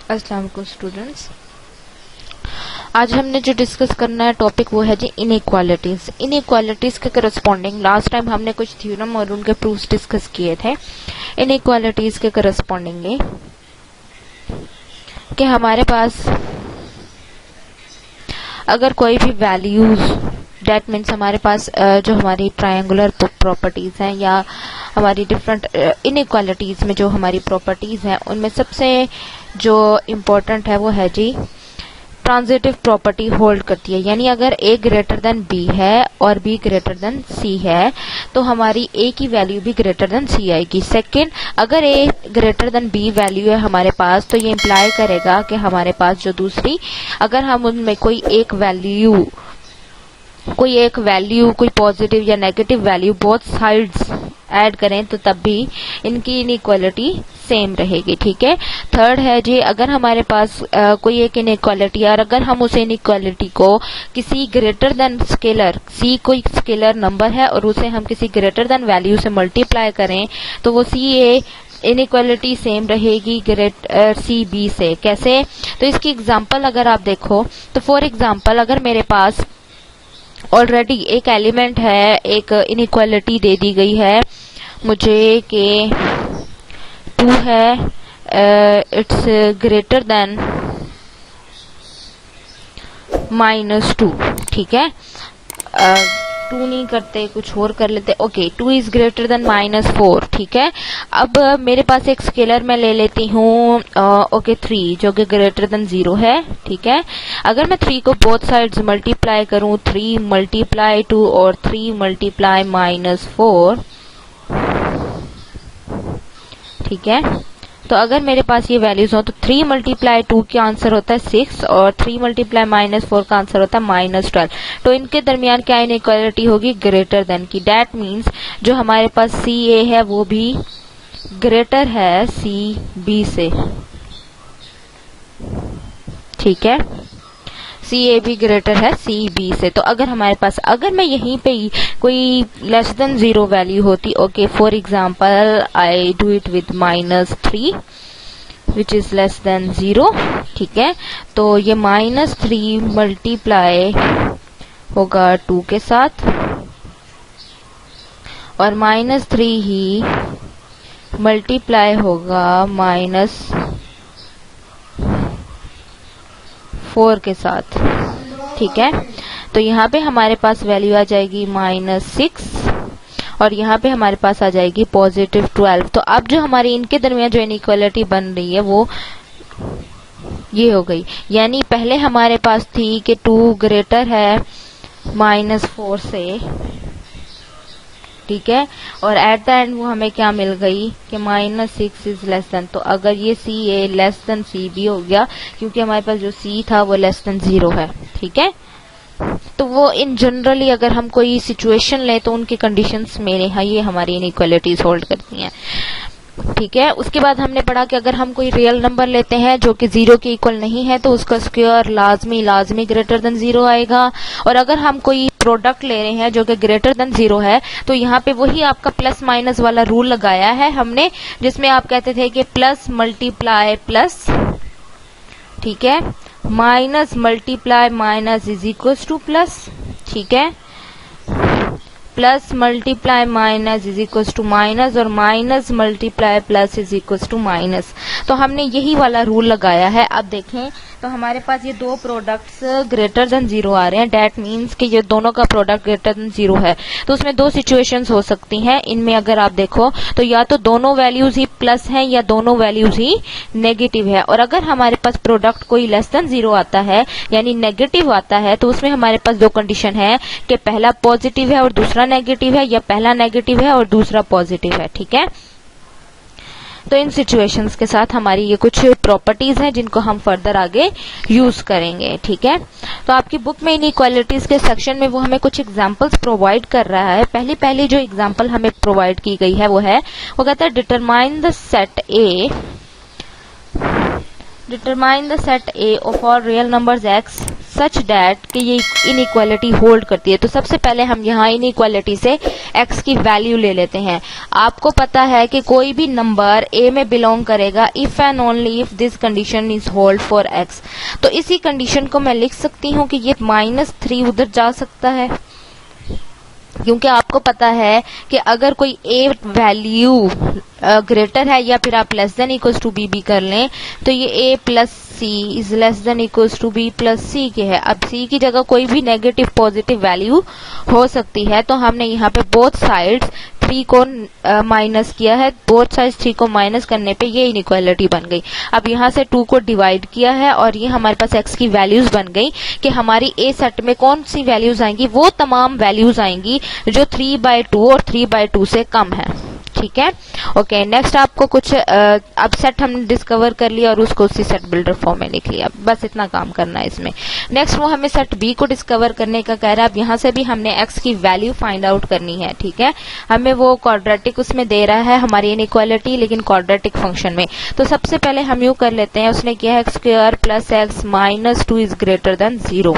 अस्सलाम वालेकुम स्टूडेंट्स। आज हमने जो डिस्कस करना है टॉपिक वो है जी इनइक्वालिटीज। इनइक्वालिटीज के करस्पॉन्डिंग लास्ट टाइम हमने कुछ थ्योरम और उनके प्रूफ्स डिस्कस किए थे। इनइक्वालिटीज के करस्पॉन्डिंगली कि हमारे पास अगर कोई भी वैल्यूज डेट मीन्स हमारे पास जो हमारी ट्रायंगुलर प्रॉपर्टीज हैं या हमारी डिफरेंट इनइक्वालिटीज में जो हमारी प्रॉपर्टीज हैं उनमें सबसे जो इम्पोर्टेंट है वो है जी ट्रांजिटिव प्रॉपर्टी होल्ड करती है। यानी अगर a ग्रेटर देन b है और b ग्रेटर देन c है तो हमारी a की वैल्यू भी ग्रेटर देन c आएगी। सेकंड, अगर a greater than b value है हमारे पास तो ये इम्प्लाई करेगा कि हमारे पास जो दूसरी अगर हम उनमें कोई एक वैल्यू कोई पॉजिटिव या negative value both sides add करें तो तब भी इनकी इनइक्वालिटी सेम रहेगी। ठीक है। थर्ड है जी अगर हमारे पास कोई एक इनइक्वालिटी और अगर हम उस इनइक्वालिटी को किसी ग्रेटर देन स्केलर c कोई स्केलर नंबर है और उसे हम किसी ग्रेटर देन वैल्यू से मल्टीप्लाई करें तो वो ca इनइक्वालिटी सेम रहेगी ग्रेटर सी बी से। कैसे? तो इसकी एग्जांपल अगर आप देखो तो फॉर एग्जांपल अगर मेरे पास ऑलरेडी एक एलिमेंट है, एक इनइक्वालिटी दे दी गई है मुझे कि 2 है इट्स ग्रेटर देन -2। ठीक है। 2 नहीं करते, कुछ और कर लेते। Okay, 2 is greater than -4। ठीक है। अब मेरे पास एक स्केलर मैं ले लेती हूँ ओके 3 जो कि ग्रेटर देन 0 है। ठीक है। अगर मैं 3 को बोथ साइड्स मल्टीप्लाई करूँ 3 मल्टीप्लाई 2 और 3 मल्टीप्लाई -4। ठीक है। तो अगर मेरे पास ये वैल्यूज हो तो 3 मल्टीप्लाई 2 का आंसर होता है 6 और 3 मल्टीप्लाई -4 का आंसर होता है -12। तो इनके दरमियान क्या इनइक्वालिटी होगी? ग्रेटर देन की। डेट मीन्स जो हमारे पास सी ए है वो भी ग्रेटर है सी बी से। ठीक है। सी ए भी ग्रेटर है सी बी से। तो अगर हमारे पास अगर मैं यहीं पे कोई लेस देन 0 वैल्यू होती, okay for example I do it with -3 which is less than 0। ठीक है। तो ये -3 मल्टीप्लाई होगा 2 के साथ और -3 ही मल्टीप्लाई होगा -4 के साथ। ठीक है। तो यहाँ पे हमारे पास वैल्यू आ जाएगी -6 और यहाँ पे हमारे पास आ जाएगी +12। तो अब जो हमारी इनके दरमियान जो इनइक्वालिटी बन रही है वो ये हो गई। यानी पहले हमारे पास थी कि 2 ग्रेटर है -4 से। ठीक है। और एट द एंड वो हमें क्या मिल गई कि -6 इज लेस देन। तो अगर ये सी ए लेस देन सी बी हो गया क्योंकि हमारे पास जो सी था वो लेस देन 0 है। ठीक है। तो वो इन जनरली अगर हम कोई सिचुएशन लें तो उनकी कंडीशंस में ये हमारी इनइक्वालिटीज होल्ड करती हैं। ठीक है। उसके बाद हमने पढ़ा कि अगर हम कोई रियल नंबर लेते हैं जो कि 0 के इक्वल नहीं है तो उसका स्क्वायर लाजमी ग्रेटर देन 0 आएगा। और अगर हम कोई प्रोडक्ट ले रहे हैं जो कि ग्रेटर देन 0 है तो यहाँ पे वही आपका प्लस माइनस वाला रूल लगाया है हमने, जिसमें आप कहते थे कि प्लस मल्टीप्लाई प्लस। ठीक है। Minus multiply minus is equals to plus. ठीक है। Plus multiply minus is equals to minus और minus multiply plus is equals to minus. तो हमने यही वाला रूल लगाया है। अब देखें तो हमारे पास ये दो प्रोडक्ट्स ग्रेटर देन 0 आ रहे हैं। डेट मीन्स कि ये दोनों का प्रोडक्ट ग्रेटर देन 0 है। तो उसमें दो सिचुएशंस हो सकती हैं। इनमें अगर आप देखो तो या तो दोनों वैल्यूज ही प्लस हैं या दोनों वैल्यूज ही नेगेटिव है। और अगर हमारे पास प्रोडक्ट कोई लेस देन 0 आता है यानी नेगेटिव आता है तो उसमें हमारे पास दो कंडीशन है कि पहला पॉजिटिव है और दूसरा नेगेटिव है या पहला नेगेटिव है और दूसरा पॉजिटिव है। ठीक है। तो इन सिचुएशंस के साथ हमारी ये कुछ प्रॉपर्टीज हैं जिनको हम फर्दर आगे यूज करेंगे। ठीक है। तो आपकी बुक में इनइक्वालिटीज के सेक्शन में वो हमें कुछ एग्जांपल्स प्रोवाइड कर रहा है। पहली जो एग्जांपल हमें प्रोवाइड की गई है वो कहता है determine the set A of all real numbers x such that कि ये इनइक्वालिटी होल्ड करती है। तो सबसे पहले हम यहाँ इनइक्वालिटी से x की वैल्यू ले लेते हैं। आपको पता है कि कोई भी नंबर a में बिलोंग करेगा if and only if this condition is hold for x। तो इसी कंडीशन को मैं लिख सकती हूँ कि ये -3 उधर जा सकता है, क्योंकि आपको पता है कि अगर कोई a वैल्यू ग्रेटर है या फिर आप less than equals to B भी कर लें, तो ये a plus C is less than equals to B plus C के है। अब c की जगह कोई भी नेगेटिव पॉजिटिव वैल्यू हो सकती है, तो हमने यहाँ पे बोथ साइड्स 3 को माइनस किया है। बोथ साइड्स 3 को माइनस करने पे ये इनइक्वालिटी बन गई। अब यहाँ से 2 को डिवाइड किया है और ये हमारे पास x की वैल्यूज बन गई कि हमारी a सेट में कौन सी वैल्यूज आएंगी, वो तमाम वैल्यूज आएंगी जो 3/2 और 3/2 से कम है। ठीक है, ओके। नेक्स्ट आपको कुछ अब सेट हमने डिस्कवर कर लिया और उसको उसी सेट बिल्डर फॉर्म में लिख लिया। बस इतना काम करना है इसमें। नेक्स्ट वो हमें सेट बी को डिस्कवर करने का कह रहा है। अब यहाँ से भी हमने एक्स की वैल्यू फाइंड आउट करनी है। ठीक है, हमें वो क्वाड्रेटिक उसमें दे रहा है हमारी इनइक्वालिटी, लेकिन क्वाड्रेटिक फंक्शन में। तो सबसे पहले हम यूं कर लेते हैं, उसने किया है x² + x - 2 is greater than 0।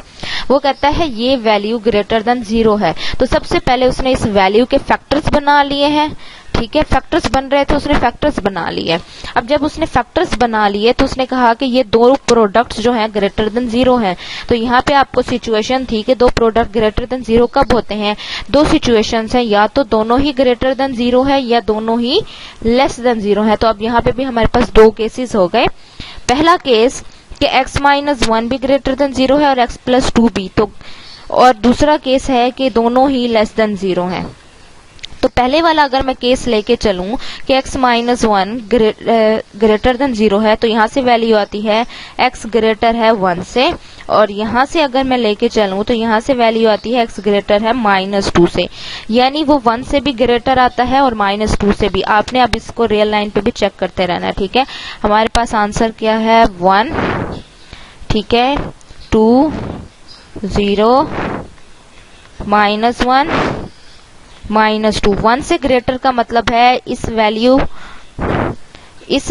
वो कहता है ये वैल्यू ग्रेटर देन 0 है। तो सबसे पहले उसने इस वैल्यू के फैक्टर्स बना लिए हैं। ठीक है, फैक्टर्स बन रहे थे, उसने फैक्टर्स बना लिए। अब जब उसने फैक्टर्स बना लिए तो उसने कहा कि ये दो प्रोडक्ट्स जो हैं ग्रेटर देन 0 हैं। तो यहाँ पे आपको सिचुएशन थी कि दो प्रोडक्ट ग्रेटर देन 0 कब होते हैं। दो सिचुएशंस हैं, या तो दोनों ही ग्रेटर देन 0 है या दोनों ही लेस देन 0 है। तो अब यहाँ पे भी हमारे पास दो केसेस हो गए। पहला केस कि x - 1 भी ग्रेटर देन 0 है और x + 2 भी। तो और दूसरा केस है कि दोनों ही लेस देन 0 हैं। तो पहले वाला अगर मैं केस लेके चलूं कि x - 1 ग्रेटर देन 0 है, तो यहाँ से वैल्यू आती है x ग्रेटर है 1 से, और यहाँ से अगर मैं लेके चलूं तो यहाँ से वैल्यू आती है x ग्रेटर है -2 से। यानी वो 1 से भी ग्रेटर आता है और -2 से भी। आपने अब इसको रियल लाइन पे भी चेक करते रहना है। ठीक है, हमारे पास आंसर क्या है 1, ठीक है, 2, 0, -1 -2। 1 से ग्रेटर का मतलब है इस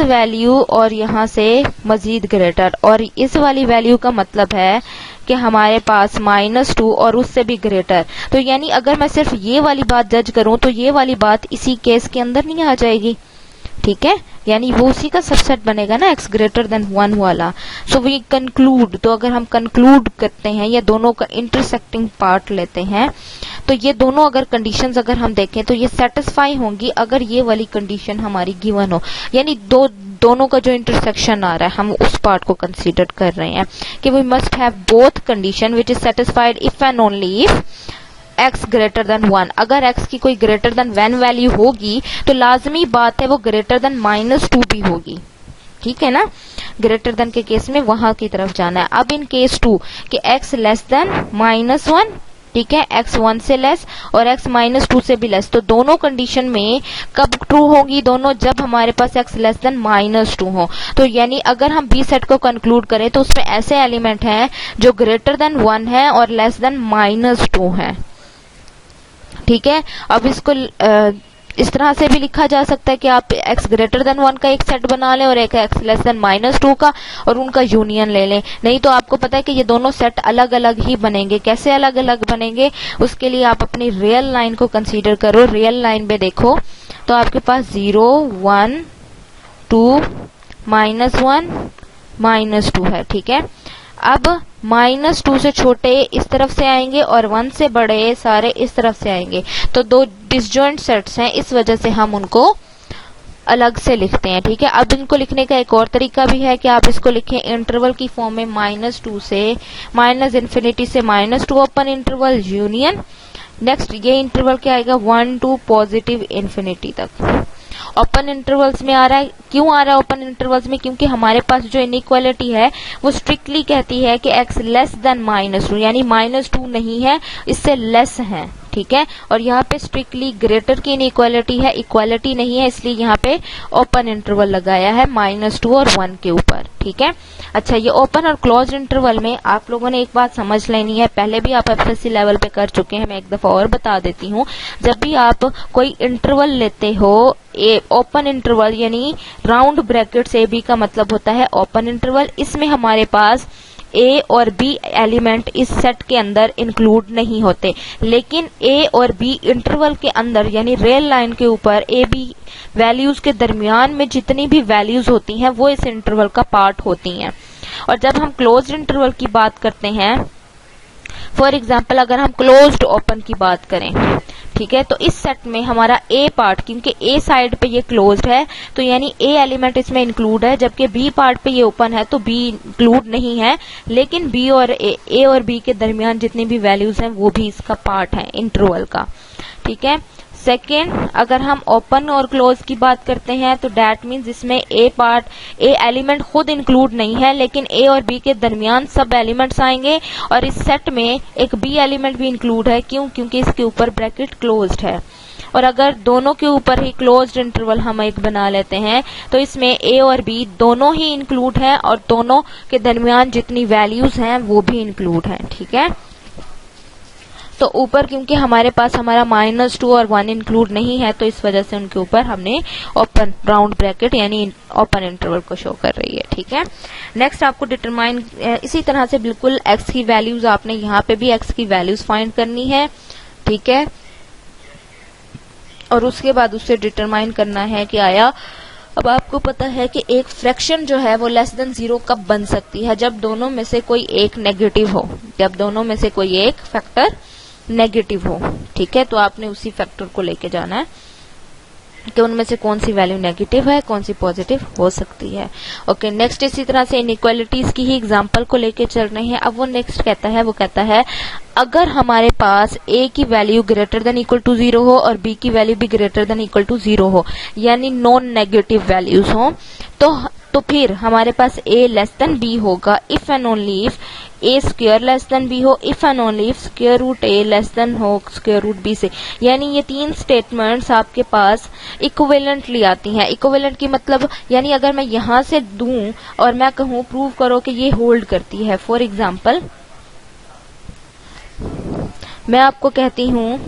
वैल्यू और यहाँ से मजीद ग्रेटर, और इस वाली वैल्यू का मतलब है कि हमारे पास -2 और उससे भी ग्रेटर। तो यानी अगर मैं सिर्फ ये वाली बात जज करूं तो ये वाली बात इसी केस के अंदर नहीं आ जाएगी। ठीक है, यानी वो उसी का सबसेट बनेगा ना x ग्रेटर देन 1 वाला। सो वी कंक्लूड, तो अगर हम कंक्लूड करते हैं या दोनों का इंटरसेक्टिंग पार्ट लेते हैं, तो ये दोनों अगर कंडीशंस अगर हम देखें तो ये सेटिस्फाई होंगी अगर ये वाली कंडीशन हमारी गिवन हो। यानी दोनों का जो इंटरसेक्शन आ रहा है हम उस पार्ट को कंसीडर कर रहे हैं कि we must have both condition which is satisfied if and only if x greater than 1। अगर x की कोई ग्रेटर देन 1 वैल्यू होगी तो लाजमी बात है वो ग्रेटर देन -2 भी होगी। ठीक है ना, ग्रेटर देन के केस में वहां की तरफ जाना है। अब इन केस 2 कि x लेस देन -1, ठीक है, x 1 से लेस और x -2 से भी लेस, तो दोनों कंडीशन में कब ट्रू होगी दोनों, जब हमारे पास x लेस देन -2 हो। तो यानी अगर हम बी सेट को कंक्लूड करें तो उसमें ऐसे एलिमेंट हैं जो ग्रेटर देन 1 है और लेस देन -2 है। ठीक है, अब इसको इस तरह से भी लिखा जा सकता है कि आप x ग्रेटर देन 1 का एक सेट बना लें और एक x लेस देन -2 का, और उनका यूनियन ले लें। नहीं तो आपको पता है कि ये दोनों सेट अलग अलग ही बनेंगे। कैसे अलग अलग बनेंगे, उसके लिए आप अपनी रियल लाइन को कंसीडर करो। रियल लाइन में देखो तो आपके पास 0, 1, 2, -1, -2 है। ठीक है, अब -2 से छोटे इस तरफ से आएंगे और 1 से बड़े सारे इस तरफ से आएंगे। तो दो डिसजॉइंट सेट्स हैं, इस वजह से हम उनको अलग से लिखते हैं। ठीक है, अब इनको लिखने का एक और तरीका भी है कि आप इसको लिखें इंटरवल की फॉर्म में -2 से -∞ से -2 ओपन इंटरवल यूनियन। नेक्स्ट ये इंटरवल क्या आएगा 1 to +∞ तक। ओपन इंटरवल्स में आ रहा है, क्यों आ रहा है ओपन इंटरवल्स में, क्योंकि हमारे पास जो इनइक्वालिटी है वो स्ट्रिक्टली कहती है कि x लेस देन -2, यानी -2 नहीं है, इससे लेस है। ठीक है, और यहाँ पे स्ट्रिक्टली ग्रेटर की इनइक्वालिटी है, इक्वालिटी नहीं है, इसलिए यहाँ पे ओपन इंटरवल लगाया है -2 और 1 के ऊपर। ठीक है, अच्छा, ये ओपन और क्लोज इंटरवल में आप लोगों ने एक बात समझ लेनी है, पहले भी आप एफएससी लेवल पे कर चुके हैं, मैं एक दफा और बता देती हूँ। जब भी आप कोई इंटरवल लेते हो, ओपन इंटरवल यानी राउंड ब्रैकेट से भी का मतलब होता है ओपन इंटरवल। इसमें हमारे पास ए और बी एलिमेंट इस सेट के अंदर इंक्लूड नहीं होते, लेकिन ए और बी इंटरवल के अंदर यानी रेल लाइन के ऊपर ए बी वैल्यूज के दरमियान में जितनी भी वैल्यूज होती हैं वो इस इंटरवल का पार्ट होती हैं। और जब हम क्लोज्ड इंटरवल की बात करते हैं, फॉर एग्जाम्पल अगर हम क्लोज्ड ओपन की बात करें, ठीक है, तो इस सेट में हमारा ए पार्ट, क्योंकि ए साइड पे ये क्लोज्ड है तो यानी ए एलिमेंट इसमें इंक्लूड है, जबकि बी पार्ट पे ये ओपन है तो बी इंक्लूड नहीं है, लेकिन बी और ए और बी के दरमियान जितनी भी वैल्यूज हैं वो भी इसका पार्ट है इंटरवल का। ठीक है। सेकेंड, अगर हम ओपन और क्लोज की बात करते हैं तो डैट मीन्स इसमें ए एलिमेंट खुद इंक्लूड नहीं है, लेकिन ए और बी के दरमियान सब एलिमेंट्स आएंगे, और इस सेट में एक बी एलिमेंट भी इंक्लूड है। क्यों? क्योंकि इसके ऊपर ब्रैकेट क्लोज्ड है। और अगर दोनों के ऊपर ही क्लोज्ड इंटरवल हम एक बना लेते हैं तो इसमें ए और बी दोनों ही इंक्लूड है और दोनों के दरमियान जितनी वैल्यूज हैं वो भी इंक्लूड है। ठीक है। तो ऊपर क्योंकि हमारे पास हमारा -2 और 1 इंक्लूड नहीं है तो इस वजह से उनके ऊपर हमने ओपन राउंड ब्रैकेट यानी ओपन इंटरवल को शो कर रही है। ठीक है। नेक्स्ट आपको डिटरमाइन, इसी तरह से बिल्कुल एक्स की वैल्यूज आपने यहाँ पे भी एक्स की वैल्यूज फाइंड करनी है। ठीक है। और उसके बाद उससे डिटरमाइन करना है कि आया, अब आपको पता है कि एक फ्रैक्शन जो है वो लेस देन 0 कब बन सकती है, जब दोनों में से कोई एक नेगेटिव हो, जब दोनों में से कोई एक फैक्टर नेगेटिव हो। ठीक है। तो आपने उसी फैक्टर को लेके जाना है कि उनमें से कौन सी वैल्यू नेगेटिव है, कौन सी पॉजिटिव हो सकती है। ओके। नेक्स्ट इसी तरह से इनइक्वालिटीज की ही एग्जांपल को लेके चल रहे हैं। अब वो नेक्स्ट कहता है, वो कहता है अगर हमारे पास a की value greater than equal to 0 हो और b की वैल्यू भी ग्रेटर देन इक्वल टू 0 हो, यानी नॉन नेगेटिव वैल्यूज हो, तो फिर हमारे पास a लेस देन b होगा if and only if a square less than b हो, if and only if square root a less than हो स्क्वायर रूट b से। यानी ये तीन स्टेटमेंट्स आपके पास इक्विवेलेंटली आती हैं। इक्विवेलेंट की मतलब यानी अगर मैं यहां से दूं और मैं कहूं प्रूव करो कि ये होल्ड करती है, फॉर एग्जाम्पल मैं आपको कहती हूं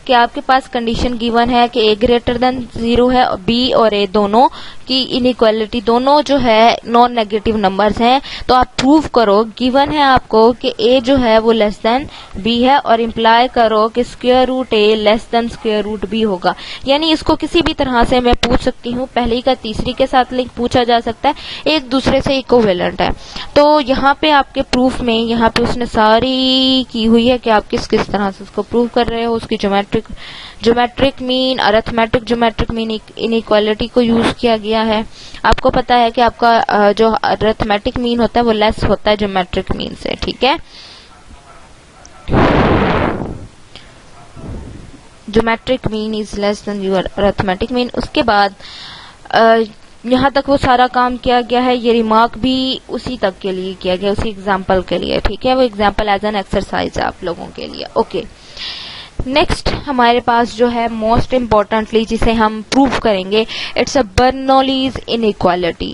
कि आपके पास कंडीशन गिवन है कि a ग्रेटर देन 0 है और b और a दोनों की इनइक्वालिटी, दोनों जो है नॉन नेगेटिव नंबर्स हैं, तो आप प्रूव करो, गिवन है आपको कि a जो है वो लेस देन b है, और इम्प्लाई करो कि square root a less than square root b होगा। यानी इसको किसी भी तरह से मैं पूछ सकती हूँ, पहली का तीसरी के साथ लिंक पूछा जा सकता है, एक दूसरे से इक्विवेलेंट है। तो यहाँ पे आपके प्रूफ में यहाँ पे उसने सारी की हुई है कि आप किस किस तरह से उसको प्रूव कर रहे हो। उसकी geometric mean, arithmetic geometric mean inequality को यूज किया गया है। आपको पता है कि आपका जो अरिथमेटिक मीन होता है वो लेस होता है ज्योमेट्रिक मीन से। ठीक है। Geometric mean is less then your arithmetic mean. उसके बाद यहाँ तक वो सारा काम किया गया है, ये रिमार्क भी उसी तक के लिए किया गया, उसी एग्जाम्पल के लिए। ठीक है। वो एग्जाम्पल एज एन एक्सरसाइज है आप लोगों के लिए। ओके। नेक्स्ट हमारे पास जो है मोस्ट इम्पोर्टेंटली जिसे हम प्रूव करेंगे, इट्स अ बर्नौलीज इनइक्वालिटी।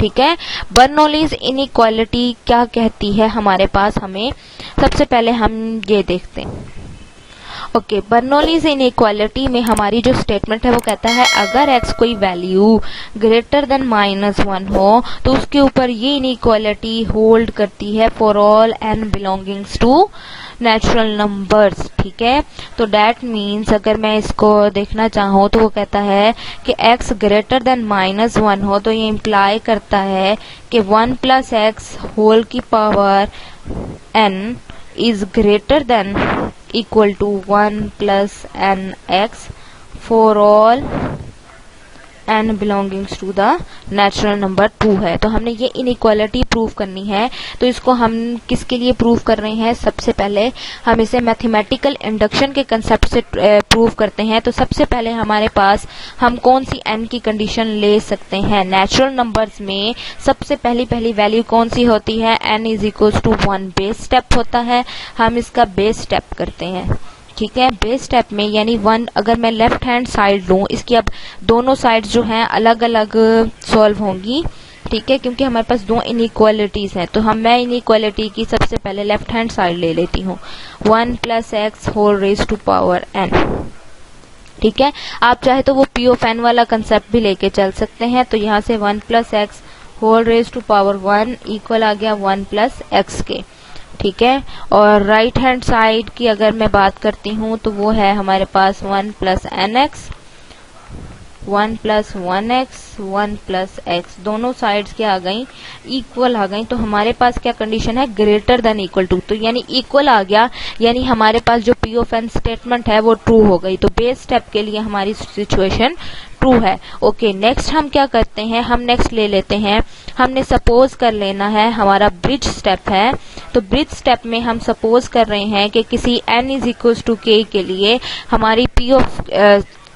ठीक है। बर्नौलीज इनइक्वालिटी क्या कहती है हमारे पास, हमें सबसे पहले हम ये देखते हैं। ओके। बर्नौलीज इनइक्वालिटी में हमारी जो स्टेटमेंट है वो कहता है अगर x कोई वैल्यू ग्रेटर देन -1 हो तो उसके ऊपर ये इनइक्वालिटी होल्ड करती है for all n belongings to natural numbers. ठीक है। तो दैट मीन्स अगर मैं इसको देखना चाहूँ तो वो कहता है कि x ग्रेटर देन -1 हो तो ये इम्प्लाई करता है कि 1 + x होल की power n is greater than equal to 1 plus nx for all n belongings to the natural number 2 है। तो हमने ये इनइक्वालिटी प्रूव करनी है। तो इसको हम किसके लिए प्रूव कर रहे हैं, सबसे पहले हम इसे मैथमेटिकल इंडक्शन के कंसेप्ट से प्रूव करते हैं। तो सबसे पहले हमारे पास हम कौन सी n की कंडीशन ले सकते हैं, नेचुरल नंबर्स में सबसे पहली वैल्यू कौन सी होती है, n is equal to 1 base step होता है। हम इसका बेस स्टेप करते हैं। ठीक है। बेस स्टेप में यानी 1 अगर मैं लेफ्ट हैंड साइड लूं, इसकी अब दोनों साइड्स जो हैं अलग अलग सॉल्व होंगी। ठीक है। क्योंकि हमारे पास दो इनइक्वालिटीज हैं तो मैं इनइक्वालिटी की सबसे पहले लेफ्ट हैंड साइड ले लेती हूँ, 1 + x whole raise to power n। ठीक है। आप चाहे तो वो p ऑफ n वाला कंसेप्ट भी लेके चल सकते हैं। तो यहाँ से 1 + x whole raise to power 1 equal आ गया 1 प्लस एक्स के, ठीक है। और राइट हैंड साइड की अगर मैं बात करती हूँ तो वो है हमारे पास 1 प्लस एन एक्स, 1 प्लस 1 एक्स, 1 प्लस एक्स, दोनों साइड्स क्या आ गई, इक्वल आ गई। तो हमारे पास क्या कंडीशन है, ग्रेटर देन इक्वल टू, तो यानी इक्वल आ गया, यानी हमारे पास जो पी ऑफ एन स्टेटमेंट है वो ट्रू हो गई। तो बेस स्टेप के लिए हमारी सिचुएशन ट्रू है। ओके, नेक्स्ट हम क्या करते हैं, हम नेक्स्ट ले लेते हैं, हमने सपोज कर लेना है हमारा ब्रिज स्टेप है। तो ब्रिज स्टेप में हम सपोज कर रहे हैं कि किसी n is equal to k के लिए हमारी पी ऑफ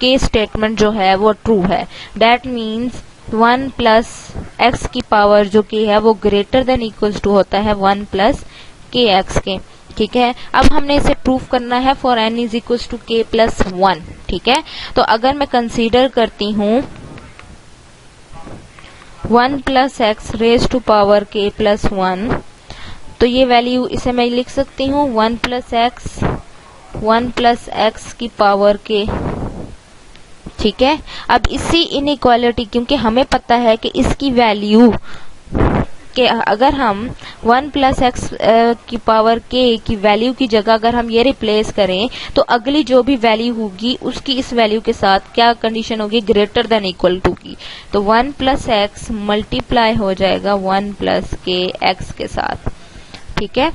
के स्टेटमेंट जो है वो ट्रू है। दैट मीन्स 1 प्लस एक्स की पावर जो k है वो ग्रेटर देन इक्वल्स टू होता है 1 प्लस के एक्स के, ठीक है। अब हमने इसे प्रूफ करना है for n is equals to k plus 1, ठीक है। तो अगर मैं कंसीडर करती हूँ 1 plus x raise to power k plus 1, तो ये वैल्यू इसे मैं लिख सकती हूँ 1 प्लस एक्स की पावर k, ठीक है। अब इसी इनइक्वालिटी, क्योंकि हमें पता है कि इसकी वैल्यू कि अगर हम 1 प्लस एक्स की पावर k की वैल्यू की जगह अगर हम ये रिप्लेस करें तो अगली जो भी वैल्यू होगी उसकी इस वैल्यू के साथ क्या कंडीशन होगी, ग्रेटर देन इक्वल टू की। तो 1 प्लस एक्स मल्टीप्लाई हो जाएगा 1 प्लस के एक्स के साथ, ठीक है।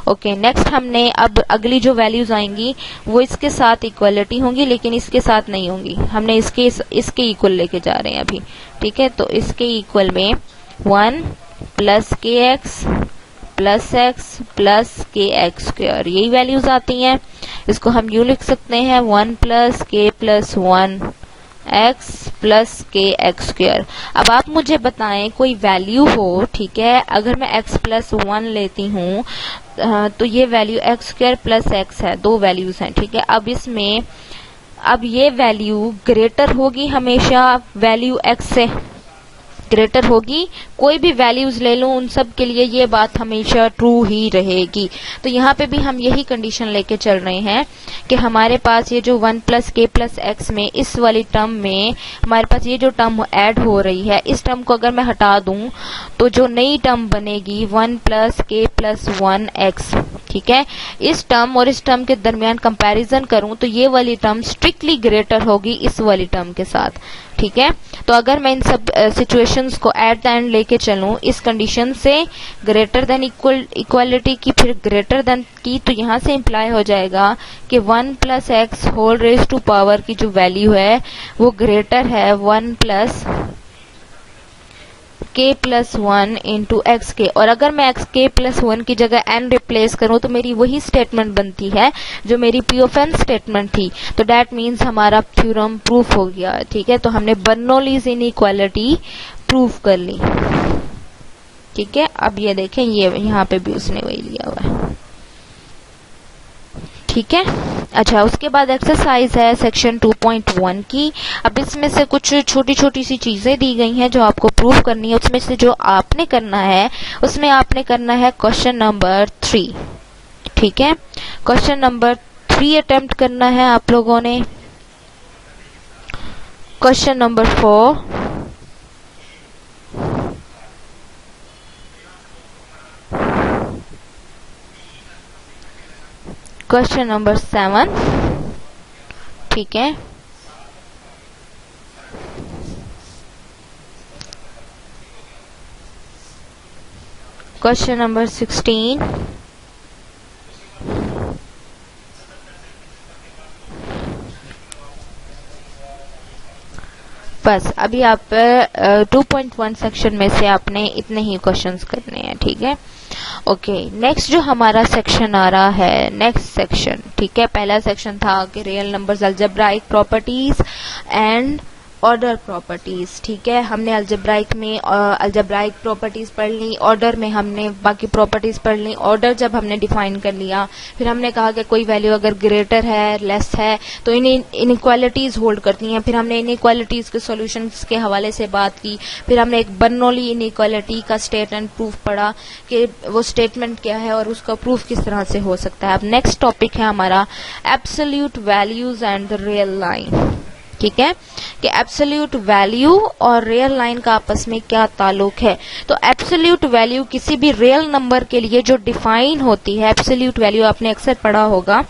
ओके, नेक्स्ट हमने अब अगली जो वैल्यूज आएंगी वो इसके साथ इक्वलिटी होंगी लेकिन इसके साथ नहीं होंगी, हमने इसके इक्वल लेके जा रहे हैं अभी, ठीक है। तो इसके इक्वल में 1 प्लस के एक्स प्लस के एक्स स्क्वायर, यही वैल्यूज आती हैं। इसको हम यूं लिख सकते हैं 1 प्लस के प्लस 1 एक्स प्लस के एक्स स्क्वायर। अब आप मुझे बताएं कोई वैल्यू हो, ठीक है, अगर मैं x प्लस 1 लेती हूँ तो ये value x square plus x है, दो वैल्यूज हैं, ठीक है। अब इसमें अब ये वैल्यू ग्रेटर होगी हमेशा वैल्यू x से, ग्रेटर होगी, कोई भी वैल्यूज ले लूं उन सब के लिए ये बात हमेशा ट्रू ही रहेगी। तो यहाँ पे भी हम यही कंडीशन लेके चल रहे हैं कि हमारे पास ये जो 1 प्लस के प्लस एक्स में इस वाली टर्म में हमारे पास ये जो टर्म ऐड हो रही है, इस टर्म को अगर मैं हटा दूं तो जो नई टर्म बनेगी 1 प्लस के प्लस 1 एक्स, ठीक है। इस टर्म और इस टर्म के दरमियान कंपैरिजन करूं तो ये वाली टर्म स्ट्रिक्टली ग्रेटर होगी इस वाली टर्म के साथ, ठीक है। तो अगर मैं इन सब सिचुएशंस को एट द एंड लेके चलूं इस कंडीशन से ग्रेटर देन इक्वालिटी की, फिर ग्रेटर देन की, तो यहां से इंप्लाई हो जाएगा कि 1 plus x whole raise to power की जो वैल्यू है वो ग्रेटर है 1 plus k plus 1 into x के। और अगर मैं एक्स के प्लस 1 की जगह n रिप्लेस करूं तो मेरी वही स्टेटमेंट बनती है जो मेरी पी ऑफ एन स्टेटमेंट थी। तो दैट मीन्स हमारा थ्योरम प्रूफ हो गया, ठीक है। तो हमने बर्नौलीज इनइक्वालिटी प्रूफ कर ली, ठीक है। अब ये देखें, ये यहाँ पे भी उसने वही लिया हुआ है, ठीक है। अच्छा, उसके बाद एक्सरसाइज है सेक्शन 2.1 की। अब इसमें से कुछ छोटी छोटी सी चीजें दी गई हैं जो आपको प्रूव करनी है। उसमें से जो आपने करना है उसमें आपने करना है क्वेश्चन नंबर 3, ठीक है। क्वेश्चन नंबर 3 अटेम्प्ट करना है आप लोगों ने। क्वेश्चन नंबर 4, क्वेश्चन नंबर 7, ठीक है। क्वेश्चन नंबर 16, बस अभी आप 2.1 सेक्शन में से आपने इतने ही क्वेश्चंस करने हैं, ठीक है। ओके, नेक्स्ट जो हमारा सेक्शन आ रहा है, नेक्स्ट सेक्शन, ठीक है। पहला सेक्शन था कि real numbers algebraic properties and order properties, ठीक है। हमने अलजेब्राइक में अलजेब्राइक प्रॉपर्टीज पढ़ ली, ऑर्डर में हमने बाकी प्रॉपर्टीज पढ़ ली। ऑर्डर जब हमने डिफाइन कर लिया, फिर हमने कहा कि कोई वैल्यू अगर ग्रेटर है, लेस है, तो इनइक्वालिटीज होल्ड करती हैं। फिर हमने इनइक्वालिटीज के सॉल्यूशंस के हवाले से बात की। फिर हमने एक बर्नौली इनइक्वालिटी का स्टेटमेंट प्रूफ पढ़ा कि वो स्टेटमेंट क्या है और उसका प्रूफ किस तरह से हो सकता है। अब नेक्स्ट टॉपिक है हमारा absolute values and the real line, ठीक है, कि एब्सोल्यूट वैल्यू और रियल लाइन का आपस में क्या ताल्लुक है। तो एब्सोल्यूट वैल्यू किसी भी रियल नंबर के लिए जो डिफाइन होती है, एब्सोल्यूट वैल्यू आपने अक्सर पढ़ा होगा,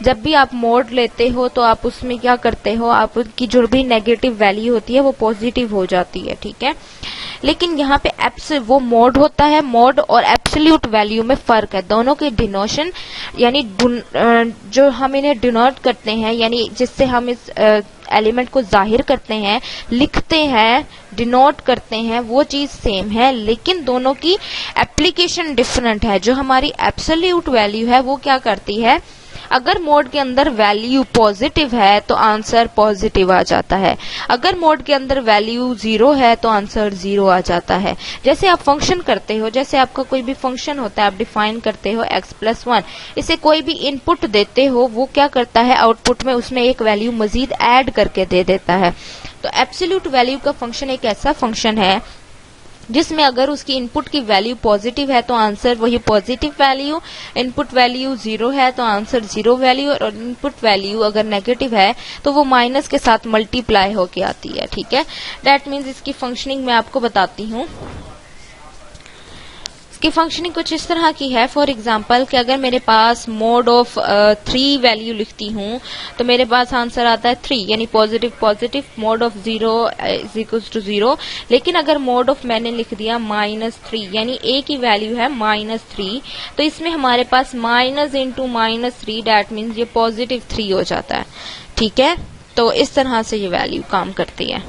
जब भी आप मोड लेते हो तो आप उसमें क्या करते हो, आपकी जो भी नेगेटिव वैल्यू होती है वो पॉजिटिव हो जाती है। ठीक है, लेकिन यहाँ पे वो मोड होता है, मोड और एब्सोल्यूट वैल्यू में फर्क है। दोनों के डिनोशन यानी जो हम इन्हें डिनोट करते हैं, यानी जिससे हम इस एलिमेंट को जाहिर करते हैं, लिखते हैं, डिनोट करते हैं, वो चीज सेम है, लेकिन दोनों की एप्लीकेशन डिफरेंट है। जो हमारी एब्सोल्यूट वैल्यू है वो क्या करती है, अगर मोड के अंदर वैल्यू पॉजिटिव है तो आंसर पॉजिटिव आ जाता है, अगर मोड के अंदर वैल्यू 0 है तो आंसर 0 आ जाता है। जैसे आप फंक्शन करते हो, जैसे आपका कोई भी फंक्शन होता है, आप डिफाइन करते हो x+1, इसे कोई भी इनपुट देते हो, वो क्या करता है, आउटपुट में उसमें एक वैल्यू मजीद ऐड करके दे देता है। तो एब्सोल्यूट वैल्यू का फंक्शन एक ऐसा फंक्शन है जिसमें अगर उसकी इनपुट की वैल्यू पॉजिटिव है तो आंसर वही पॉजिटिव वैल्यू, इनपुट वैल्यू 0 है तो आंसर 0 वैल्यू, और इनपुट वैल्यू अगर नेगेटिव है तो वो माइनस के साथ मल्टीप्लाई होके आती है। ठीक है, दैट मीन्स इसकी फंक्शनिंग मैं आपको बताती हूँ। इसकी फंक्शनिंग कुछ इस तरह की है, फॉर एग्जाम्पल कि अगर मेरे पास मोड ऑफ 3 वैल्यू लिखती हूँ तो मेरे पास आंसर आता है 3, यानी positive positive, mod of 0 is equals to 0। लेकिन अगर मोड ऑफ मैंने लिख दिया -3, यानी a की वैल्यू है -3, तो इसमें हमारे पास माइनस इंटू -3, डैट मीन्स ये पॉजिटिव 3 हो जाता है। ठीक है, तो इस तरह से ये वैल्यू काम करती है,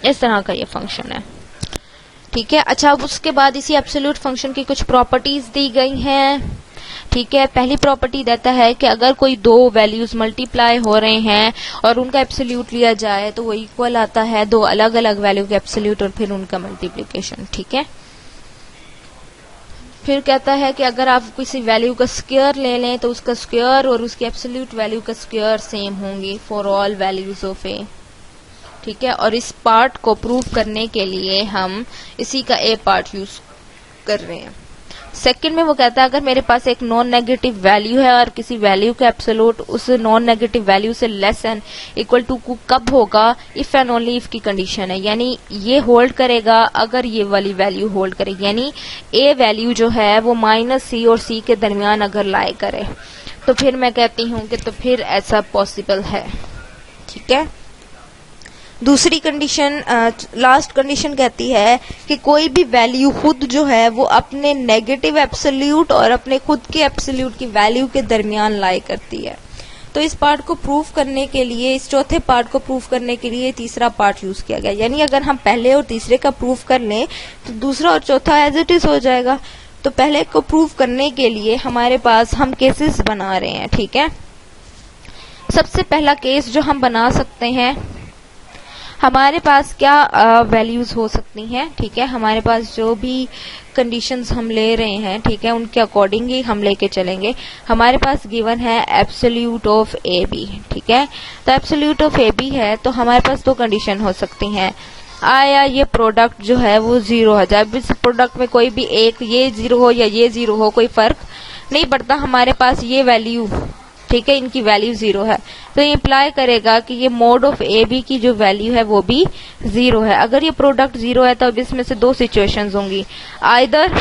इस तरह का ये फंक्शन है। ठीक है, अच्छा, अब उसके बाद इसी एब्सोल्यूट फंक्शन की कुछ प्रॉपर्टीज दी गई हैं। ठीक है, पहली प्रॉपर्टी देता है कि अगर कोई दो वैल्यूज मल्टीप्लाई हो रहे हैं और उनका एब्सोल्यूट लिया जाए तो वो इक्वल आता है दो अलग अलग वैल्यू के एब्सोल्यूट और फिर उनका मल्टीप्लीकेशन। ठीक है, फिर कहता है कि अगर आप किसी वैल्यू का स्क्वायर ले लें तो उसका स्क्वायर और उसकी एब्सोल्यूट वैल्यू का स्क्वायर सेम होंगे फॉर ऑल वैल्यूज ऑफ ए। ठीक है, और इस पार्ट को प्रूव करने के लिए हम इसी का ए पार्ट यूज कर रहे हैं। सेकंड में वो कहता है अगर मेरे पास एक नॉन नेगेटिव वैल्यू है और किसी वैल्यू का एब्सोल्यूट उस नॉन नेगेटिव वैल्यू से लेस एन इक्वल टू कब होगा, इफ एंड ओनली इफ की कंडीशन है, यानी ये होल्ड करेगा अगर ये वाली वैल्यू होल्ड करे, यानी ए वैल्यू जो है वो -c और c के दरमियान अगर लाई करे तो फिर मैं कहती हूँ कि तो फिर ऐसा पॉसिबल है। ठीक है, दूसरी कंडीशन, लास्ट कंडीशन कहती है कि कोई भी वैल्यू खुद जो है वो अपने नेगेटिव एब्सोल्यूट और अपने खुद के एब्सोल्यूट की वैल्यू के दरमियान लाई करती है। तो इस पार्ट को प्रूव करने के लिए, इस चौथे पार्ट को प्रूव करने के लिए तीसरा पार्ट यूज किया गया, यानी अगर हम पहले और तीसरे का प्रूव कर लें तो दूसरा और चौथा एज इट इज हो जाएगा। तो पहले को प्रूव करने के लिए हमारे पास हम केसेस बना रहे हैं। ठीक है, सबसे पहला केस जो हम बना सकते हैं, हमारे पास क्या वैल्यूज हो सकती हैं। ठीक है, हमारे पास जो भी कंडीशंस हम ले रहे हैं, ठीक है, उनके अकॉर्डिंग ही हम लेके चलेंगे। हमारे पास गिवन है एब्सोल्यूट ऑफ ए बी। ठीक है, तो एब्सोल्यूट ऑफ ए बी है तो हमारे पास दो कंडीशन हो सकती हैं, आया ये प्रोडक्ट जो है वो 0 है। जब इस प्रोडक्ट में कोई भी एक, ये 0 हो या ये 0 हो, कोई फर्क नहीं पड़ता, हमारे पास ये वैल्यू, ठीक है, इनकी वैल्यू 0 है, तो ये इंप्लाई करेगा कि ये मोड ऑफ ए बी की जो वैल्यू है वो भी 0 है। अगर ये प्रोडक्ट 0 है तो अब इसमें से दो सिचुएशंस होंगी, आइदर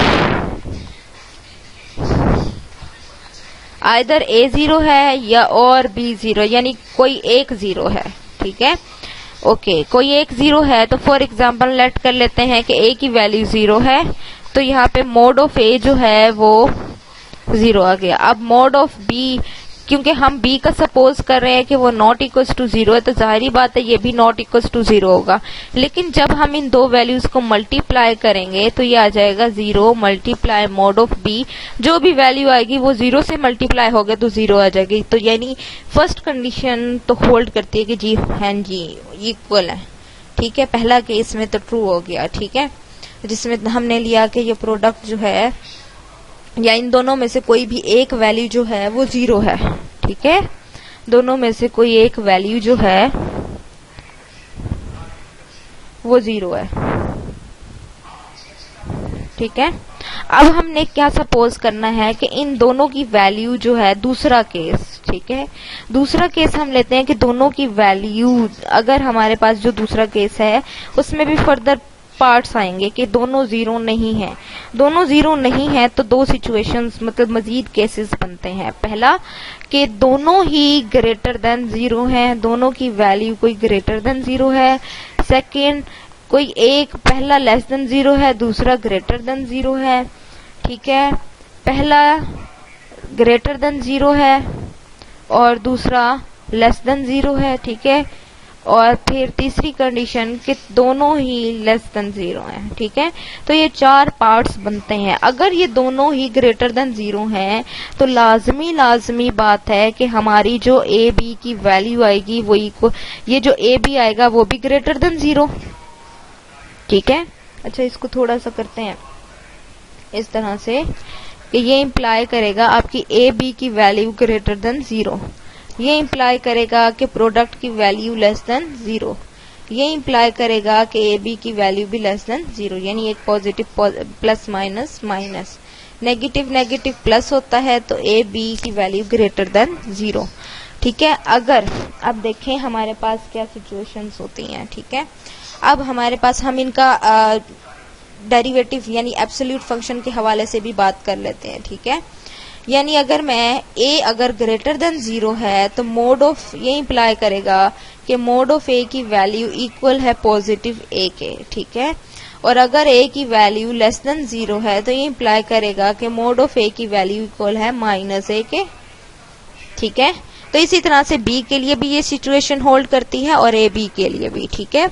ए 0 है या और बी 0, यानी कोई एक 0 है। ठीक है, ओके, कोई एक 0 है तो फॉर एग्जाम्पल लेट कर लेते हैं कि ए की वैल्यू 0 है, तो यहाँ पे मोड ऑफ ए जो है वो 0 आ गया। अब मोड ऑफ बी, क्योंकि हम b का सपोज कर रहे हैं कि वो नॉट इक्वल्स टू 0 है, तो जाहिर बात है ये भी नॉट इक्वल्स टू 0 होगा। लेकिन जब हम इन दो वैल्यूज को मल्टीप्लाई करेंगे तो ये आ जाएगा 0 मल्टीप्लाई मोड ऑफ b, जो भी वैल्यू आएगी वो 0 से मल्टीप्लाई हो गया तो 0 आ जाएगी। तो यानी फर्स्ट कंडीशन तो होल्ड करती है कि जी हाँ जी इक्वल है। ठीक है, पहला केस में तो ट्रू हो गया। ठीक है, जिसमें हमने लिया कि ये प्रोडक्ट जो है या इन दोनों में से कोई भी एक वैल्यू जो है वो 0 है। ठीक है, दोनों में से कोई एक वैल्यू जो है वो 0 है। ठीक है, अब हमने क्या सपोज करना है कि इन दोनों की वैल्यू जो है, दूसरा केस, ठीक है। दूसरा केस हम लेते हैं कि दोनों की वैल्यू, अगर हमारे पास जो दूसरा केस है उसमें भी फर्दर पार्ट्स आएंगे कि दोनों जीरो नहीं है। दोनों जीरो नहीं है तो दो सिचुएशंस मतलब मजीद केसेस बनते हैं। पहला कि दोनों ही ग्रेटर देन जीरो हैं, दोनों की वैल्यू कोई ग्रेटर देन जीरो है। सेकंड, कोई एक पहला लेस देन जीरो है, दूसरा ग्रेटर देन जीरो है। ठीक है, पहला ग्रेटर देन जीरो है और दूसरा लेस देन जीरो है। ठीक है, और फिर तीसरी कंडीशन कि दोनों ही लेस देन जीरो हैं। ठीक है, तो ये चार पार्ट्स बनते हैं। अगर ये दोनों ही ग्रेटर देन जीरो हैं तो लाजमी बात है कि हमारी जो ए बी की वैल्यू आएगी वो ये जो ए बी आएगा वो भी ग्रेटर देन जीरो। ठीक है, अच्छा इसको थोड़ा सा करते हैं इस तरह से कि ये इंप्लाई करेगा आपकी ए बी की वैल्यू ग्रेटर देन जीरो, ये इंप्लाई करेगा कि प्रोडक्ट की वैल्यू लेस देन जीरो, ये इंप्लाई करेगा कि ए बी की वैल्यू भी लेस देन जीरो। यानी एक positive plus minus minus, negative negative plus होता है तो ए बी की वैल्यू ग्रेटर देन जीरो। ठीक है, अगर अब देखें हमारे पास क्या सिचुएशंस होती हैं। ठीक है, अब हमारे पास हम इनका डेरिवेटिव यानी एब्सोल्यूट फंक्शन के हवाले से भी बात कर लेते हैं। ठीक है, यानी अगर मैं a अगर ग्रेटर देन जीरो है तो मोड ऑफ ये इंप्लाई करेगा कि मोड ऑफ a की वैल्यू इक्वल है पॉजिटिव a के। ठीक है, और अगर a की वैल्यू लेस देन जीरो है तो ये इंप्लाई करेगा कि मोड ऑफ a की वैल्यू इक्वल है माइनस a के। ठीक है, तो इसी तरह से b के लिए भी ये सिचुएशन होल्ड करती है और a b के लिए भी। ठीक है,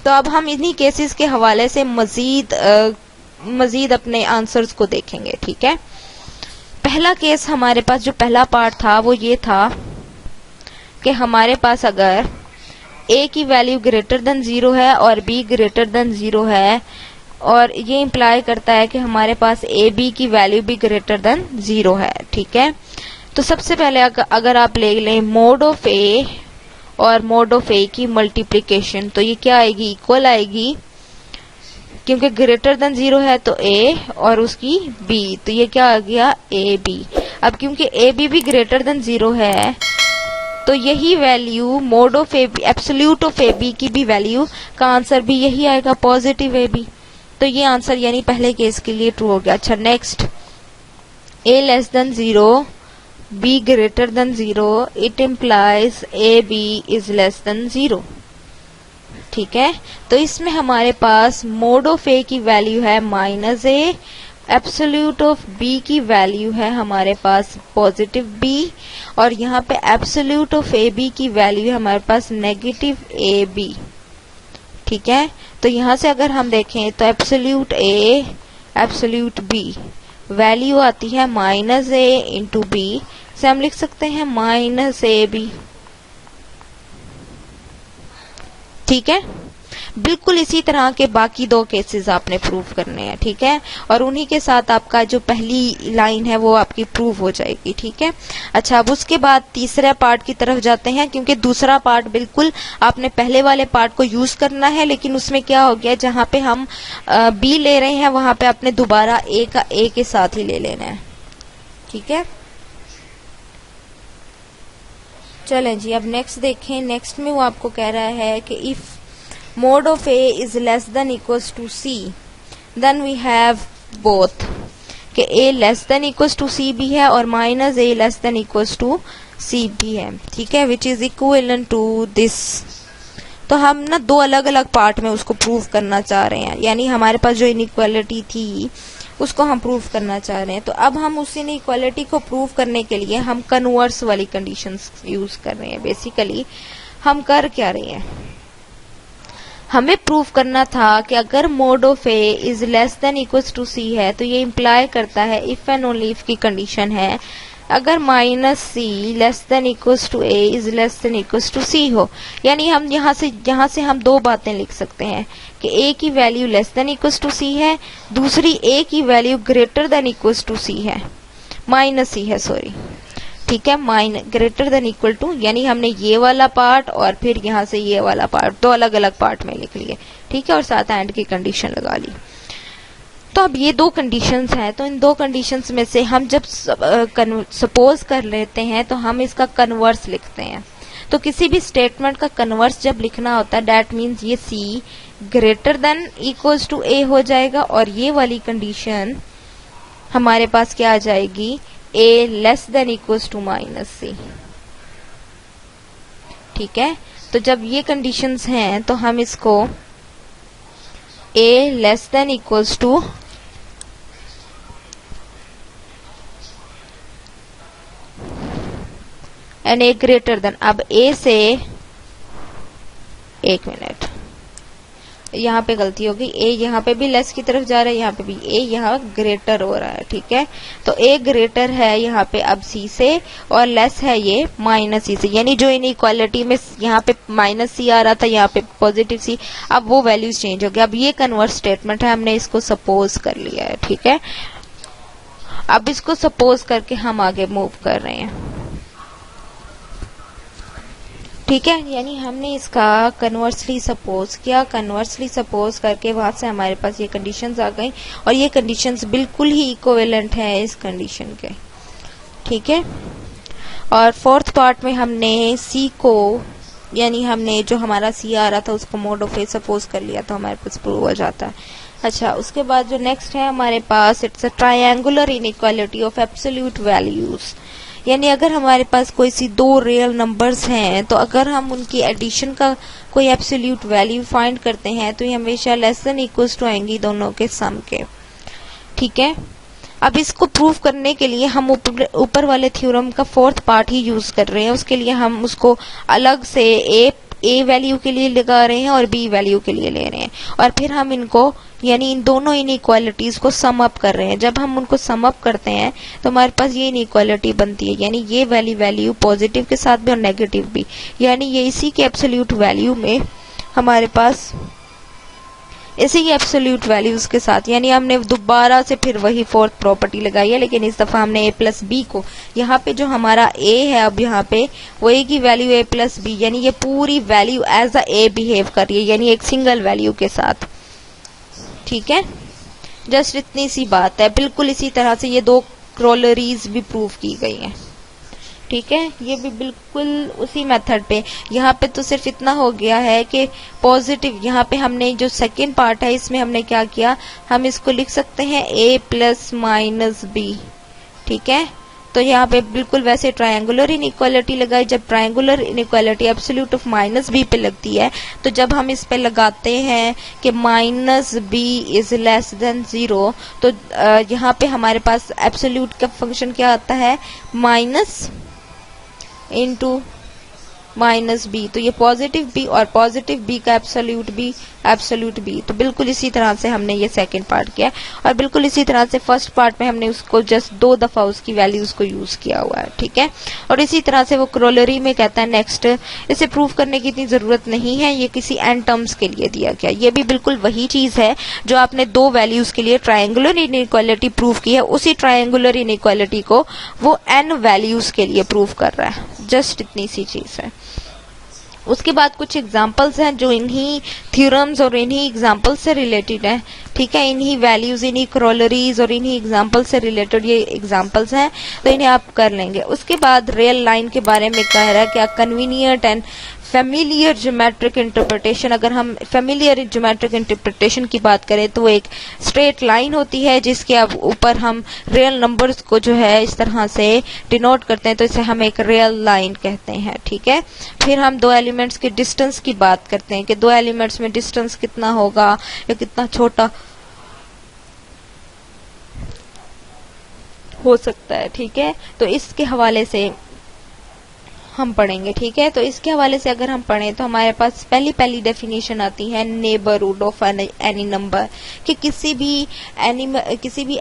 तो अब हम इन्हीं केसेस के हवाले से मजीद अपने आंसर्स को देखेंगे। ठीक है, पहला केस हमारे पास जो पहला पार्ट था वो ये था कि हमारे पास अगर a की वैल्यू ग्रेटर देन जीरो है और b ग्रेटर देन जीरो है, और ये इंप्लाई करता है कि हमारे पास a b की वैल्यू भी ग्रेटर देन जीरो है। ठीक है, तो सबसे पहले अगर आप ले लें मोड ऑफ a और मोड ऑफ a की मल्टीप्लिकेशन, तो ये क्या आएगी, इक्वल आएगी, क्योंकि ग्रेटर देन जीरो है तो a और उसकी b, तो ये क्या आ गया ए बी। अब क्योंकि ए बी भी ग्रेटर देन जीरो है तो यही value mod of a b absolute of a b की भी वैल्यू का आंसर भी यही आएगा पॉजिटिव ए बी। तो ये आंसर यानी पहले केस के लिए ट्रू हो गया। अच्छा next, a less than zero b greater than zero, it implies a b is less than zero. ठीक है, तो इसमें हमारे पास मोड ऑफ a की वैल्यू है minus a, absolute of b की वैल्यू है हमारे पास पॉजिटिव b, और यहाँ पे एब्सोल्यूट ऑफ ए बी की वैल्यू है हमारे पास नेगेटिव ए बी। ठीक है, तो यहाँ से अगर हम देखें तो absolute a absolute b value आती है माइनस a इंटू बी, से हम लिख सकते हैं माइनस ए बी। ठीक है, बिल्कुल इसी तरह के बाकी दो केसेस आपने प्रूव करने हैं। ठीक है, और उन्हीं के साथ आपका जो पहली लाइन है वो आपकी प्रूव हो जाएगी। ठीक है, अच्छा अब उसके बाद तीसरे पार्ट की तरफ जाते हैं, क्योंकि दूसरा पार्ट बिल्कुल आपने पहले वाले पार्ट को यूज करना है, लेकिन उसमें क्या हो गया, जहां पे हम बी ले रहे हैं वहां पे आपने दोबारा ए का ए के साथ ही ले लेना है। ठीक है, चलें जी, अब नेक्स्ट देखें। नेक्स्ट में वो आपको कह रहा है कि if mod of a is less than equals to c then we have both, कि a less than equals to c भी है और minus a less than equals to c भी है। ठीक है, which is equivalent to this. तो हम ना दो अलग अलग पार्ट में उसको प्रूव करना चाह रहे हैं, यानी हमारे पास जो इनइक्वालिटी थी उसको हम प्रूव करना चाह रहे हैं। तो अब हम उस इनइक्वालिटी को प्रूव करने के लिए हम कन्वर्स वाली कंडीशंस यूज कर रहे हैं। बेसिकली हम कर क्या रहे हैं, हमें प्रूव करना था कि अगर mod of a is less than equals to c है तो ये इंप्लाई करता है इफ एंड ओनली इफ की कंडीशन है अगर minus c less than equals to a is less than equals to c हो। यानी हम यहाँ से हम दो बातें लिख सकते हैं कि a की value less than equals to c है, दूसरी a की value greater than equals to c है, माइनस c है सॉरी। ठीक है, ग्रेटर देन इक्वल टू, यानी हमने ये वाला पार्ट और फिर यहाँ से ये वाला पार्ट दो अलग अलग पार्ट में लिख लिए। ठीक है, और साथ एंड की कंडीशन लगा ली। तो अब ये दो कंडीशंस हैं, तो इन दो कंडीशंस में से हम जब सपोज कर लेते हैं तो हम इसका कन्वर्स लिखते हैं। तो किसी भी स्टेटमेंट का कन्वर्स जब लिखना होता है दैट मीन्स ये सी ग्रेटर देन इक्वल्स टू ए हो जाएगा, और ये वाली कंडीशन हमारे पास क्या आ जाएगी, A less than equals to minus C. ठीक है, तो जब ये कंडीशंस हैं तो हम इसको A less than equals to and A greater than, अब ए से, एक मिनट यहाँ पे गलती होगी, ए यहाँ पे भी लेस की तरफ जा रहा है, यहाँ पे भी ए यहाँ ग्रेटर हो रहा है। ठीक है, तो ए ग्रेटर है यहाँ पे अब सी से और लेस है ये माइनस सी से, यानी जो इनइक्वालिटी में यहाँ पे माइनस सी आ रहा था यहाँ पे पॉजिटिव सी, अब वो वैल्यूज चेंज हो गया। अब ये कन्वर्स स्टेटमेंट है, हमने इसको सपोज कर लिया है। ठीक है, अब इसको सपोज करके हम आगे मूव कर रहे हैं। ठीक है, यानी हमने इसका कन्वर्सली सपोज किया, कन्वर्सली सपोज करके वहां से हमारे पास ये कंडीशंस आ गई और ये कंडीशंस बिल्कुल ही इक्विवेलेंट है इस कंडीशन के। ठीक है, और फोर्थ पार्ट में हमने सी को, यानी हमने जो हमारा सी आ रहा था उसको मोड ऑफ ए सपोज कर लिया तो हमारे पास प्रूव हो जाता है। अच्छा, उसके बाद जो नेक्स्ट है हमारे पास, it's a triangular inequality of absolute values, यानी अगर हमारे पास कोई सी दो रियल नंबर्स हैं तो अगर हम उनकी एडिशन का कोई एब्सोल्यूट वैल्यू फाइंड करते हैं तो ये हमेशा लेस देन इक्वल्स टू आएंगी दोनों के सम के। ठीक है, अब इसको प्रूव करने के लिए हम ऊपर वाले थ्योरम का फोर्थ पार्ट ही यूज कर रहे हैं। उसके लिए हम उसको अलग से ए वैल्यू के लिए लगा रहे हैं और बी वैल्यू के लिए ले रहे हैं, और फिर हम इनको, यानी इन दोनों इनइक्वालिटीज को सम अप कर रहे हैं। जब हम उनको सम अप करते हैं तो हमारे पास ये इनइक्वालिटी बनती है, यानी ये वाली वैल्यू पॉजिटिव के साथ भी और नेगेटिव भी, यानी ये इसी के एब्सोल्यूट वैल्यू में हमारे पास इसी की एब्सोल्यूट वैल्यूज के साथ, यानी हमने दोबारा से फिर वही फोर्थ प्रॉपर्टी लगाई है, लेकिन इस दफा हमने ए प्लस बी को, यहाँ पे जो हमारा ए है अब यहाँ पे वो ए की वैल्यू ए प्लस बी, यानी ये पूरी value as a a behave कर रही है, यानी एक सिंगल वैल्यू के साथ। ठीक है, जस्ट इतनी सी बात है। बिल्कुल इसी तरह से ये दो क्रोलरीज भी प्रूव की गई हैं। ठीक है, ये भी बिल्कुल उसी मेथड पे, यहाँ पे तो सिर्फ इतना हो गया है कि पॉजिटिव, यहाँ पे हमने जो सेकेंड पार्ट है इसमें हमने क्या किया, हम इसको लिख सकते हैं ए प्लस माइनस बी। ठीक है, तो यहाँ पे बिल्कुल वैसे ट्रायंगुलर इनइक्वालिटी लगाई। जब triangular inequality absolute of minus b पे लगती है तो जब हम इस पे लगाते हैं कि minus b is less than 0, तो यहाँ पे हमारे पास एब्सोल्यूट का फंक्शन क्या आता है, माइनस इंटू माइनस बी, तो ये पॉजिटिव बी और पॉजिटिव बी का एब्सोल्यूट बी। तो बिल्कुल इसी तरह से हमने ये सेकंड पार्ट किया और बिल्कुल इसी तरह से फर्स्ट पार्ट में हमने उसको जस्ट 2 दफा उसकी वैल्यूज को यूज किया हुआ है। ठीक है, और इसी तरह से वो क्रोलरी में कहता है नेक्स्ट, इसे प्रूव करने की इतनी जरूरत नहीं है, ये किसी एन टर्म्स के लिए दिया गया। ये भी बिल्कुल वही चीज है जो आपने 2 वैल्यूज के लिए ट्रायंगुलर इनइक्वालिटी प्रूव की है, उसी ट्रायंगुलर इनइक्वालिटी को वो एन वैल्यूज के लिए प्रूव कर रहा है। जस्ट इतनी सी चीज है। उसके बाद कुछ एग्जाम्पल्स हैं जो इन्हीं थ्योरम्स और इन्हीं एग्जाम्पल्स से रिलेटेड है। ठीक है, इन्हीं वैल्यूज, इन्हीं क्रोलरीज और इन्हीं एग्जाम्पल्स से रिलेटेड ये एग्जाम्पल्स हैं, तो इन्हें आप कर लेंगे। उसके बाद रियल लाइन के बारे में कह रहा है क्या, convenient and familiar geometric interpretation. अगर हम फेमिलियर ज्योमेट्रिक इंटरप्रिटेशन की बात करें तो एक स्ट्रेट लाइन होती है जिसके अब ऊपर हम रियल नंबर्स को जो है इस तरह से डिनोट करते हैं, तो इसे हम एक रियल लाइन कहते हैं। ठीक है, फिर हम 2 एलिमेंट्स के डिस्टेंस की बात करते हैं कि 2 एलिमेंट्स में डिस्टेंस कितना होगा या कितना छोटा हो सकता है। ठीक है, तो इसके हवाले से हम पढ़ेंगे। ठीक है, तो इसके हवाले से अगर हम पढ़ें तो हमारे पास पहली डेफिनेशन आती है नेबरहुड ऑफ एनी नंबर, कि किसी भी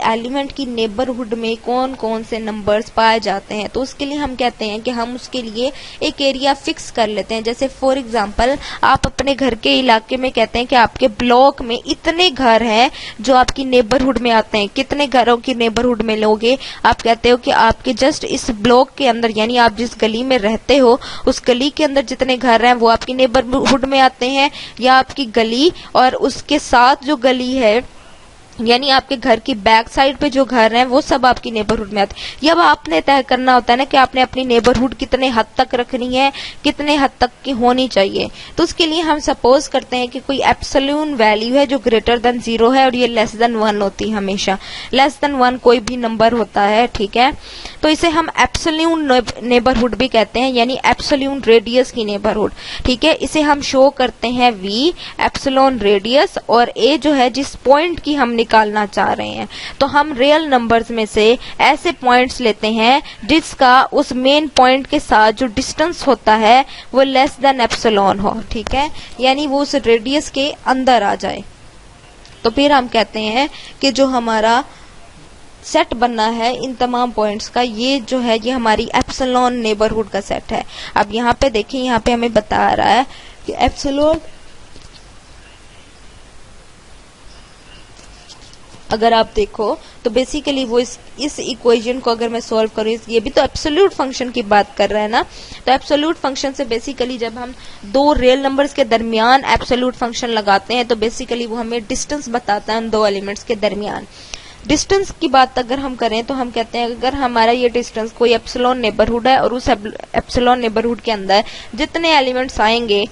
एलिमेंट की नेबरहुड में कौन कौन से नंबर्स पाए जाते हैं। तो उसके लिए हम कहते हैं कि हम उसके लिए एक एरिया फिक्स कर लेते हैं। जैसे फॉर एग्जांपल आप अपने घर के इलाके में कहते हैं कि आपके ब्लॉक में इतने घर हैं जो आपकी नेबरहुड में आते हैं। कितने घरों की नेबरहुड में लोगे, आप कहते हो कि आपके जस्ट इस ब्लॉक के अंदर, यानी आप जिस गली में रहते हो उस गली के अंदर जितने घर हैं वो आपकी नेबरहुड में आते हैं, या आपकी गली और उसके साथ जो गली है यानी आपके घर की बैक साइड पे जो घर हैं वो सब आपकी नेबरहुड में आते हैं। ये अब आपने तय करना होता है ना कि आपने अपनी नेबरहुड कितने हद तक रखनी है, कितने हद तक की होनी चाहिए। तो उसके लिए हम सपोज करते हैं कि कोई एब्सोल्यूट वैल्यू है जो ग्रेटर देन 0 है और ये लेस देन 1 होती है हमेशा। लेस देन 1 कोई भी नंबर होता है, ठीक है। तो इसे हम एब्सोल्यूट नेबरहुड भी कहते हैं, यानी एब्सोल्यूट रेडियस की नेबरहुड, ठीक है। इसे हम शो करते हैं V एप्सिलॉन रेडियस, और A जो है जिस पॉइंट की हम निकालना चाह रहे हैं। तो हम रियल नंबर्स में से ऐसे पॉइंट्स लेते हैं जिसका उस मेन पॉइंट के साथ जो डिस्टेंस होता है वो लेस देन एप्सिलॉन हो, ठीक है, यानी वो उस रेडियस के अंदर आ जाए। तो फिर हम कहते हैं कि जो हमारा सेट बनना है इन तमाम पॉइंट्स का, ये जो है ये हमारी एप्सिलॉन नेबरहुड का सेट है। अब यहाँ पे देखिए, यहाँ पे हमें बता रहा है कि एप्सिलॉन, अगर आप देखो तो बेसिकली वो इस इक्वेशन को अगर मैं सॉल्व करूँ, ये भी तो एब्सोल्यूट फंक्शन की बात कर रहा है ना। तो एब्सोल्यूट फंक्शन से बेसिकली जब हम दो रियल नंबर्स के दरमियान एब्सोल्यूट फंक्शन लगाते हैं तो बेसिकली वो हमें डिस्टेंस बताता है उन दो एलिमेंट्स के दरमियान। डिस्टेंस की बात अगर हम करें तो हम कहते हैं अगर हमारा ये डिस्टेंस कोई एप्सिलॉन नेबरहुड है और उस एप्सिलॉन नेबरहुड के अंदर जितने एलिमेंट्स आएंगे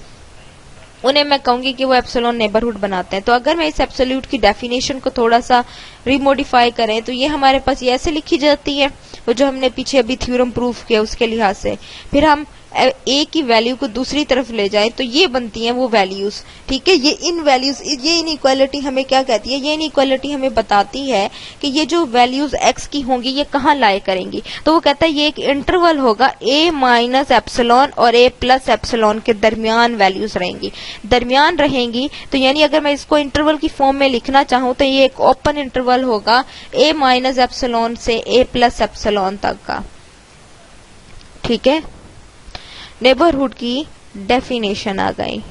उन्हें मैं कहूंगी कि वो एप्सिलॉन नेबरहुड बनाते हैं। तो अगर मैं इस एब्सोल्यूट की डेफिनेशन को थोड़ा सा रिमोडिफाई करें तो ये हमारे पास ये ऐसे लिखी जाती है, वो जो हमने पीछे अभी थ्योरम प्रूफ किया उसके लिहाज से। फिर हम ए की वैल्यू को दूसरी तरफ ले जाएं तो ये बनती हैं वो वैल्यूज, ठीक है। ये इन वैल्यूज, ये इनइक्वालिटी हमें क्या कहती है, ये इनइक्वालिटी हमें बताती है कि ये जो वैल्यूज एक्स की होंगी ये कहाँ लाए करेंगी। तो वो कहता है ये एक इंटरवल होगा ए माइनस एप्सिलॉन और ए प्लस एप्सिलॉन के दरमियान वैल्यूज रहेंगी, दरमियान रहेंगी। तो यानी अगर मैं इसको इंटरवल की फॉर्म में लिखना चाहूं तो ये एक ओपन इंटरवल होगा ए माइनस एप्सिलॉन से ए प्लस एप्सिलॉन तक का, ठीक है। नेबरहुड की डेफिनेशन आ गई,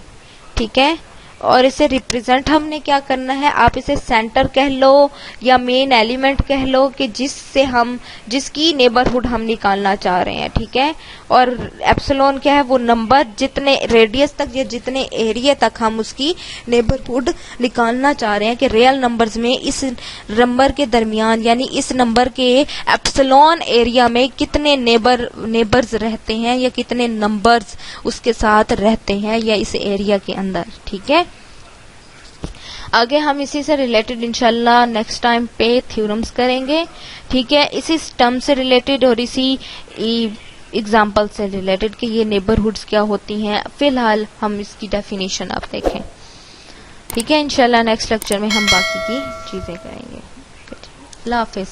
ठीक है। और इसे रिप्रेजेंट हमने क्या करना है, आप इसे सेंटर कह लो या मेन एलिमेंट कह लो कि जिसकी नेबरहुड हम निकालना चाह रहे हैं, ठीक है। और एप्सिलॉन क्या है, वो नंबर जितने रेडियस तक या जितने एरिया तक हम उसकी नेबरहुड निकालना चाह रहे हैं कि रियल नंबर्स में इस नंबर के दरमियान यानी इस नंबर के एप्सिलॉन एरिया में कितने नेबर्स रहते हैं या कितने नंबर्स उसके साथ रहते हैं या इस एरिया के अंदर, ठीक है। आगे हम इसी से रिलेटेड इंशाल्लाह नेक्स्ट टाइम पे थ्योरम्स करेंगे, ठीक है। इसी टर्म से रिलेटेड और इसी एग्जाम्पल से रिलेटेड कि ये नेबरहुड्स क्या होती हैं। फिलहाल हम इसकी डेफिनेशन आप देखें, ठीक है। इंशाल्लाह नेक्स्ट लेक्चर में हम बाकी की चीजें करेंगे। अल्लाह हाफिज।